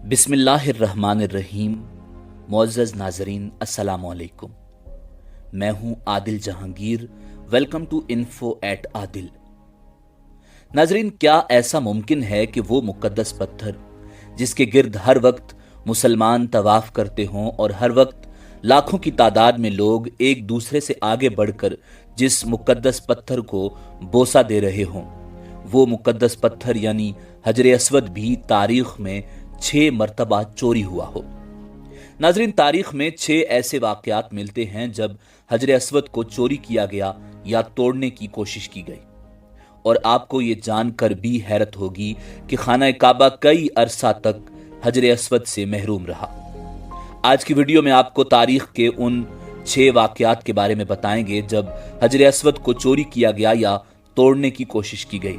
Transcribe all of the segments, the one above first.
बिस्मिल्लाहिर्रहमानिर्रहीम। मुअज़्ज़ज़ नाज़रीन, अस्सलामु अलैकुम। मैं हूं Adil Jahangir. Welcome to info at Adil. नाज़रीन, क्या ऐसा मुमकिन है कि वो मुक़द्दस पत्थर जिसके गिर्द हर वक्त मुसलमान तवाफ़ करते हों और हर वक्त लाखों की तादाद में लोग एक दूसरे से आगे बढ़कर जिस मुक़द्दस पत्थर को बोसा दे रहे हों, वो मुक़द्दस पत्थर यानी हजर अस्वद भी तारीख में 6 मरतबा चोरी हुआ हो। नाज़रीन, तारीख में 6 ऐसे वाक़यात मिलते हैं जब हजर अस्वद को चोरी किया गया या तोड़ने की कोशिश की गई। और आपको ये जानकर भी हैरत होगी कि खाना काबा कई अरसा तक हजर अस्वद से महरूम रहा। आज की वीडियो में आपको तारीख के उन 6 वाक़यात के बारे में बताएंगे जब हजर अस्वद को चोरी किया गया या तोड़ने की कोशिश की गई।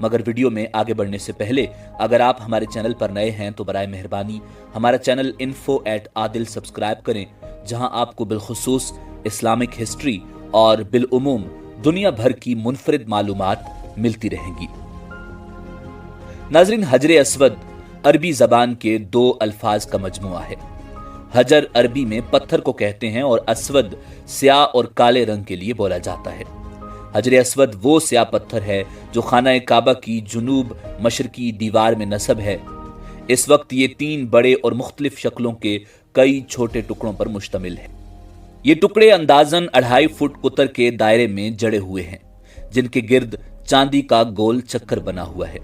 मगर वीडियो में आगे बढ़ने से पहले अगर आप हमारे चैनल पर नए हैं तो बराए मेहरबानी हमारा channel info at Adil subscribe करें, जहां आपको बिलखुसूस इस्लामिक हिस्ट्री और बिलउमूम दुनिया भर की मुनफरिद मालूमात मिलती रहेंगी। नाज़रीन, हजर अस्वद अरबी जबान के 2 अल्फाज का मजमुआ है। हजर अरबी में पत्थर को कहते हैं और अस्वद स्याह और काले रंग के लिए बोला जाता है। हजर अस्वद वो स्याह पत्थर है जो खाना काबा की जुनूब मशरकी दीवार में नस्ब है। इस वक्त ये 3 बड़े और मुख्तलिफ शक्लों के कई छोटे टुकड़ों पर मुश्तमिल है। ये टुकड़े अंदाजन 2.5 फुट कुतर के दायरे में जड़े हुए हैं, जिनके गिर्द चांदी का गोल चक्कर बना हुआ है।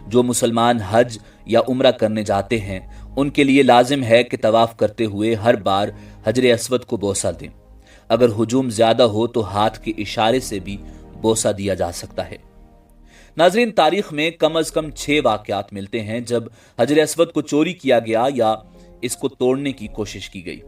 जो मुसलमान हज या उम्रा करने जाते हैं उनके लिए लाजिम है कि तवाफ करते हुए हर बार हजर अस्वद को बोसा दें। अगर हुजूम ज्यादा हो तो हाथ के इशारे से भी बोसा दिया जा सकता है। नाज़रीन, तारीख में कम अज कम 6 वाक़यात मिलते हैं जब हजर अस्वद को चोरी किया गया या इसको तोड़ने की कोशिश की गई।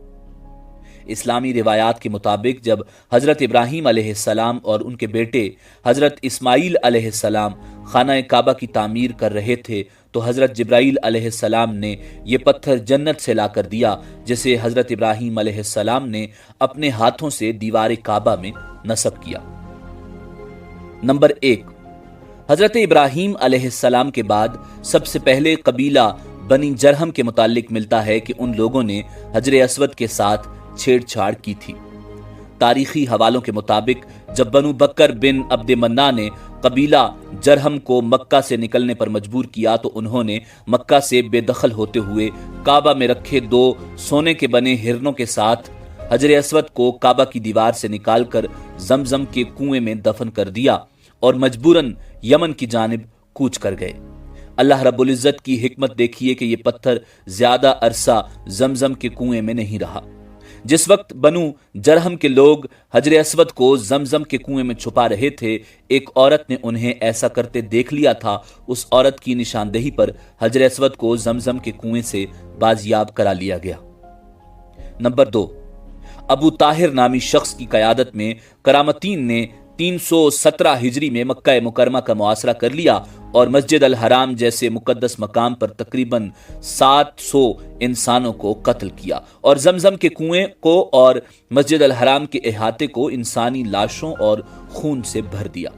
इस्लामी रिवायात के मुताबिक जब हजरत इब्राहीम अलैहिस्सलाम और उनके बेटे हजरत इस्माईल अलैहिस्सलाम खाना काबा की तामीर कर रहे थे तो हजरत जिब्राईल अलैहिस्सलाम ने यह पत्थर जन्नत से लाकर दिया, जिसे हजरत इब्राहीम अलैहिस्सलाम ने अपने हाथों से दीवार काबा में नस्ब किया। नंबर 1, हजरत इब्राहीम अलैहिस्सलाम के बाद सबसे पहले कबीला बनी जरहम के मुतालिक मिलता है कि उन लोगों ने हजर अस्वद के साथ छेड़छाड़ की थी। तारीखी हवालों के मुताबिक जब बनु बकर बिन अब्द मन्ना ने कबीला जरहम को मक्का से निकलने पर मजबूर किया तो उन्होंने मक्का से बेदखल होते हुए काबा में रखे 2 सोने के बने हिरनों के साथ हजर अस्वद को काबा की दीवार से निकालकर जमजम के कुएं में दफन कर दिया और मजबूरन यमन की जानिब कूच कर गए। अल्लाह रब्बुल इज्जत की हिकमत देखिए कि यह पत्थर ज्यादा अरसा जमजम के कुएं में नहीं रहा। जिस वक्त बनु जरहम के लोग हजर अस्वद को जमजम के कुएं में छुपा रहे थे, एक औरत ने उन्हें ऐसा करते देख लिया था। उस औरत की निशानदेही पर हजर अस्वद को जमजम के कुएं से बाजियाब करा लिया गया। नंबर 2, अबू ताहिर नामी शख्स की क़यादत में करामतीन ने 317 हिजरी में मक्का मुकरमा का मुआसरा कर लिया और मस्जिद अल हराम जैसे मुकद्दस मकाम पर तकरीबन 700 इंसानों को कत्ल किया और जमजम के कुएं को और मस्जिद अल हराम के अहाते को इंसानी लाशों और खून से भर दिया।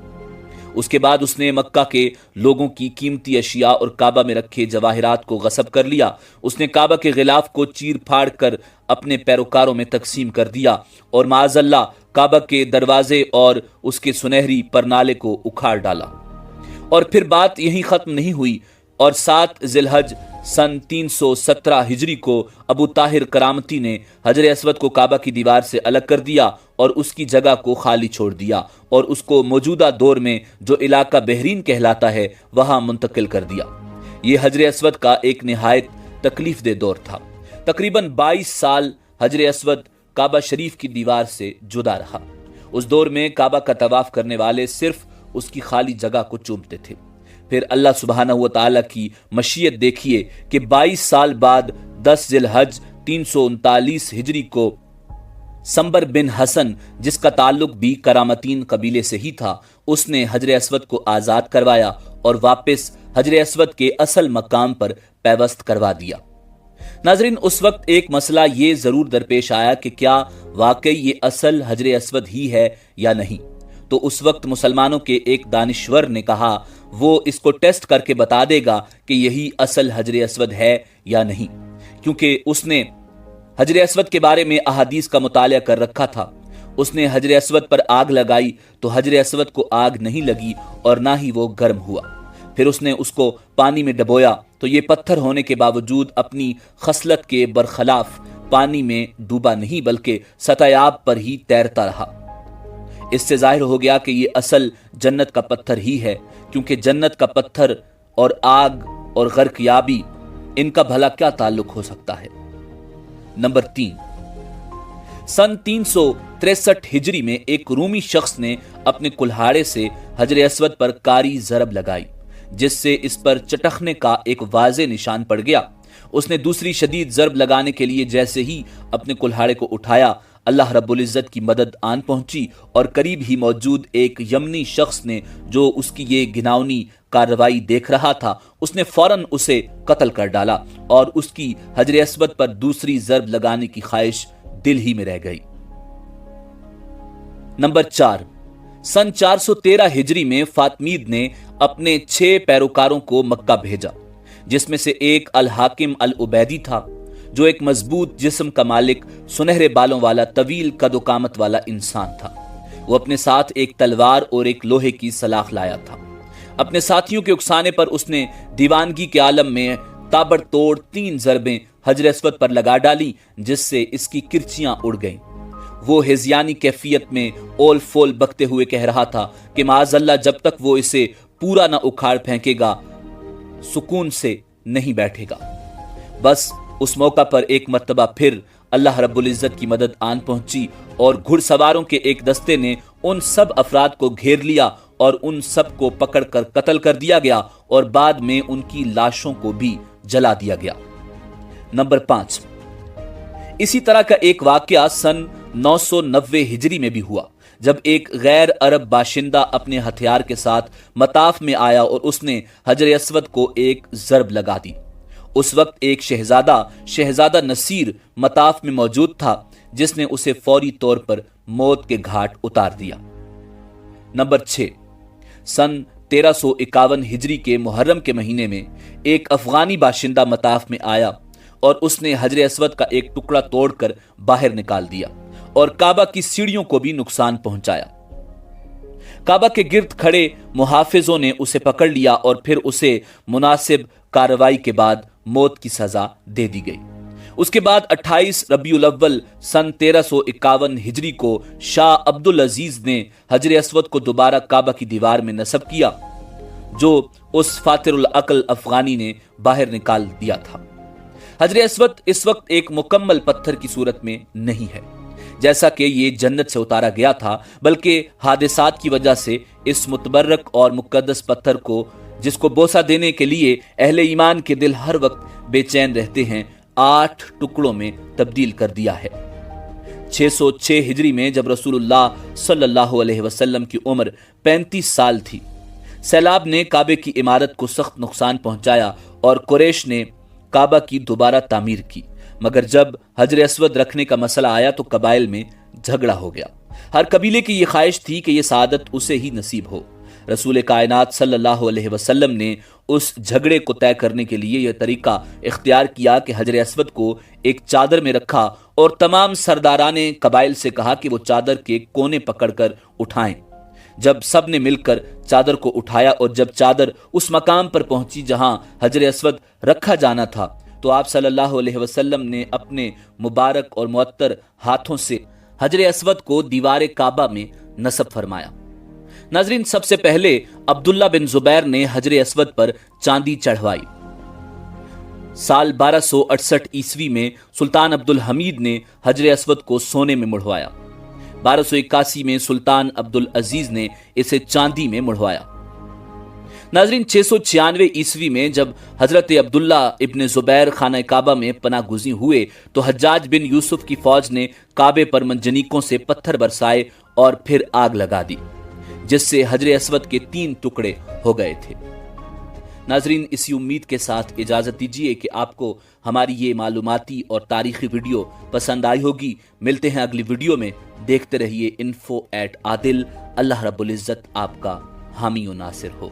उसके बाद उसने मक्का के लोगों की कीमती अशिया और काबा में रखे जवाहिरात को गसब कर लिया। उसने काबा के गिलाफ को चीर फाड़ कर अपने पैरोकारों में तकसीम कर दिया और माअज़ल्लाह काबा के दरवाजे और उसके सुनहरी परनाले को उखाड़ डाला। और फिर बात यहीं खत्म नहीं हुई और 7 जिलहज सन 317 हिजरी को अबू ताहिर करामती ने हजर अस्वद को काबा की दीवार से अलग कर दिया और उसकी जगह को खाली छोड़ दिया और उसको मौजूदा दौर में जो इलाका बहरीन कहलाता है वहां मुंतकिल कर दिया। ये हजर अस्वद का एक निहायत तकलीफ दे दौर था। तकरीबन 22 साल हजर अस्वद काबा शरीफ की दीवार से जुदा रहा। उस दौर में काबा का तवाफ करने वाले सिर्फ उसकी खाली जगह को चूमते थे। फिर अल्लाह सुब्हानहू व तआला की मशीयत देखिए कि 22 साल बाद 10 जिलहज 339 हिजरी को संबर बिन हसन, जिसका ताल्लुक भी करामतीन कबीले से ही था, उसने हजर अस्वद को आजाद करवाया और वापस हजर अस्वद के असल मकाम पर पैवस्त करवा दिया। नाजरीन, उस वक्त एक मसला ये जरूर दरपेश आया कि क्या वाकई ये असल हजर अस्वद ही है या नहीं। तो उस वक्त मुसलमानों के एक दानिश्वर ने कहा, وہ اس کو ٹیسٹ کر کے بتا دے گا کہ یہی اصل حجر اسود ہے یا نہیں، کیونکہ اس نے حجر اسود کے بارے میں احادیث کا مطالعہ کر رکھا تھا۔ اس نے حجر اسود پر آگ لگائی تو حجر اسود کو آگ نہیں لگی اور نہ ہی وہ گرم ہوا۔ پھر اس نے اس کو پانی میں ڈبویا تو یہ پتھر ہونے کے باوجود اپنی خصلت کے برخلاف پانی میں ڈوبا نہیں بلکہ سطح آب پر ہی تیرتا رہا۔ اس سے ظاہر ہو گیا کہ یہ اصل جنت کا پتھر ہی ہے، کیونکہ جنت کا پتھر اور آگ اور غرق یابی، ان کا بھلا کیا تعلق ہو سکتا ہے؟ نمبر 3، سن 363 ہجری میں ایک رومی شخص نے اپنے کلہاڑے سے حجر اسود پر کاری ضرب لگائی، جس سے اس پر چٹخنے کا ایک واضح نشان پڑ گیا۔ اس نے دوسری شدید ضرب لگانے کے لیے جیسے ہی اپنے کلہاڑے کو اٹھایا، اللہ رب العزت کی مدد آن پہنچی اور قریب ہی موجود ایک یمنی شخص نے، جو اس کی یہ گھناؤنی کارروائی دیکھ رہا تھا، اس نے فوراً اسے قتل کر ڈالا اور اس کی حجر اسود پر دوسری ضرب لگانے کی خواہش دل ہی میں رہ گئی۔ نمبر 4، سن 413 ہجری میں فاطمید نے اپنے 6 پیروکاروں کو مکہ بھیجا، جس میں سے ایک الحاکم العبیدی تھا، جو ایک مضبوط جسم کا مالک، سنہرے بالوں والا، طویل قد و قامت والا انسان تھا۔ وہ اپنے ساتھ ایک تلوار اور ایک لوہے کی سلاخ لایا تھا۔ اپنے ساتھیوں کے اکسانے پر اس نے دیوانگی کے عالم میں تابڑ توڑ 3 ضربیں حجر اسود پر لگا ڈالی، جس سے اس کی کرچیاں اڑ گئیں۔ وہ ہزیانی کیفیت میں اول فول بکتے ہوئے کہہ رہا تھا کہ معاذ اللہ، جب تک وہ اسے پورا نہ اکھاڑ پھینکے گا سکون سے نہیں بیٹھے گا۔ بس اس موقع پر ایک مرتبہ پھر اللہ رب العزت کی مدد آن پہنچی اور گھڑ سواروں کے ایک دستے نے ان سب افراد کو گھیر لیا اور ان سب کو پکڑ کر قتل کر دیا گیا اور بعد میں ان کی لاشوں کو بھی جلا دیا گیا۔ نمبر 5، اسی طرح کا ایک واقعہ سن 990 ہجری میں بھی ہوا، جب ایک غیر عرب باشندہ اپنے ہتھیار کے ساتھ مطاف میں آیا اور اس نے حجر اسود کو ایک ضرب لگا دی۔ اس وقت ایک شہزادہ نصیر مطاف میں موجود تھا، جس نے اسے فوری طور پر موت کے گھاٹ اتار دیا۔ نمبر 6، سن 1351 ہجری کے محرم کے مہینے میں ایک افغانی باشندہ مطاف میں آیا اور اس نے حجر اسود کا ایک ٹکڑا توڑ کر باہر نکال دیا اور کعبہ کی سیڑھیوں کو بھی نقصان پہنچایا۔ کعبہ کے گرد کھڑے محافظوں نے اسے پکڑ لیا اور پھر اسے مناسب کارروائی کے بعد موت کی سزا دے دی گئی۔ اس کے بعد 28 ربیع الاول سن 1351 ہجری کو شاہ عبدالعزیز نے حجر اسود کو دوبارہ کعبہ کی دیوار میں نصب کیا، جو اس فاتر العقل افغانی نے باہر نکال دیا تھا۔ حجر اسود اس وقت ایک مکمل پتھر کی صورت میں نہیں ہے جیسا کہ یہ جنت سے اتارا گیا تھا، بلکہ حادثات کی وجہ سے اس متبرک اور مقدس پتھر کو، جس کو بوسہ دینے کے لیے اہل ایمان کے دل ہر وقت بے چین رہتے ہیں، 8 ٹکڑوں میں تبدیل کر دیا ہے۔ 606 ہجری میں جب رسول اللہ صلی اللہ علیہ وسلم کی عمر 35 سال تھی، سیلاب نے کعبے کی عمارت کو سخت نقصان پہنچایا اور قریش نے کعبہ کی دوبارہ تعمیر کی، مگر جب حجر اسود رکھنے کا مسئلہ آیا تو قبائل میں جھگڑا ہو گیا۔ ہر قبیلے کی یہ خواہش تھی کہ یہ سعادت اسے ہی نصیب ہو۔ رسول کائنات صلی اللہ علیہ وسلم نے اس جھگڑے کو طے کرنے کے لیے یہ طریقہ اختیار کیا کہ حجر اسود کو ایک چادر میں رکھا اور تمام سرداران قبائل سے کہا کہ وہ چادر کے کونے پکڑ کر اٹھائیں۔ جب سب نے مل کر چادر کو اٹھایا اور جب چادر اس مقام پر پہنچی جہاں حجر اسود رکھا جانا تھا، تو آپ صلی اللہ علیہ وسلم نے اپنے مبارک اور معطر ہاتھوں سے حجر اسود کو دیوار کعبہ میں نصب فرمایا۔ ناظرین، سب سے پہلے عبداللہ بن زبیر نے حجر اسود پر چاندی چڑھوائی۔ سال 1268 عیسوی میں سلطان عبدالحمید نے حجر اسود کو سونے میں مڑوایا۔ 1281 میں سلطان عبدالعزیز نے اسے چاندی میں مڑوایا۔ ناظرین، 696 عیسوی میں جب حضرت عبداللہ ابن زبیر خانہ کعبہ میں پناہ گزین ہوئے تو حجاج بن یوسف کی فوج نے کعبے پر منجنیقوں سے پتھر برسائے اور پھر آگ لگا دی، جس سے حجر اسود کے 3 ٹکڑے ہو گئے تھے۔ ناظرین، اسی امید کے ساتھ اجازت دیجیے کہ آپ کو ہماری یہ معلوماتی اور تاریخی ویڈیو پسند آئی ہوگی۔ ملتے ہیں اگلی ویڈیو میں، دیکھتے رہیے info@adil۔ اللہ رب العزت آپ کا حامی و ناصر ہو۔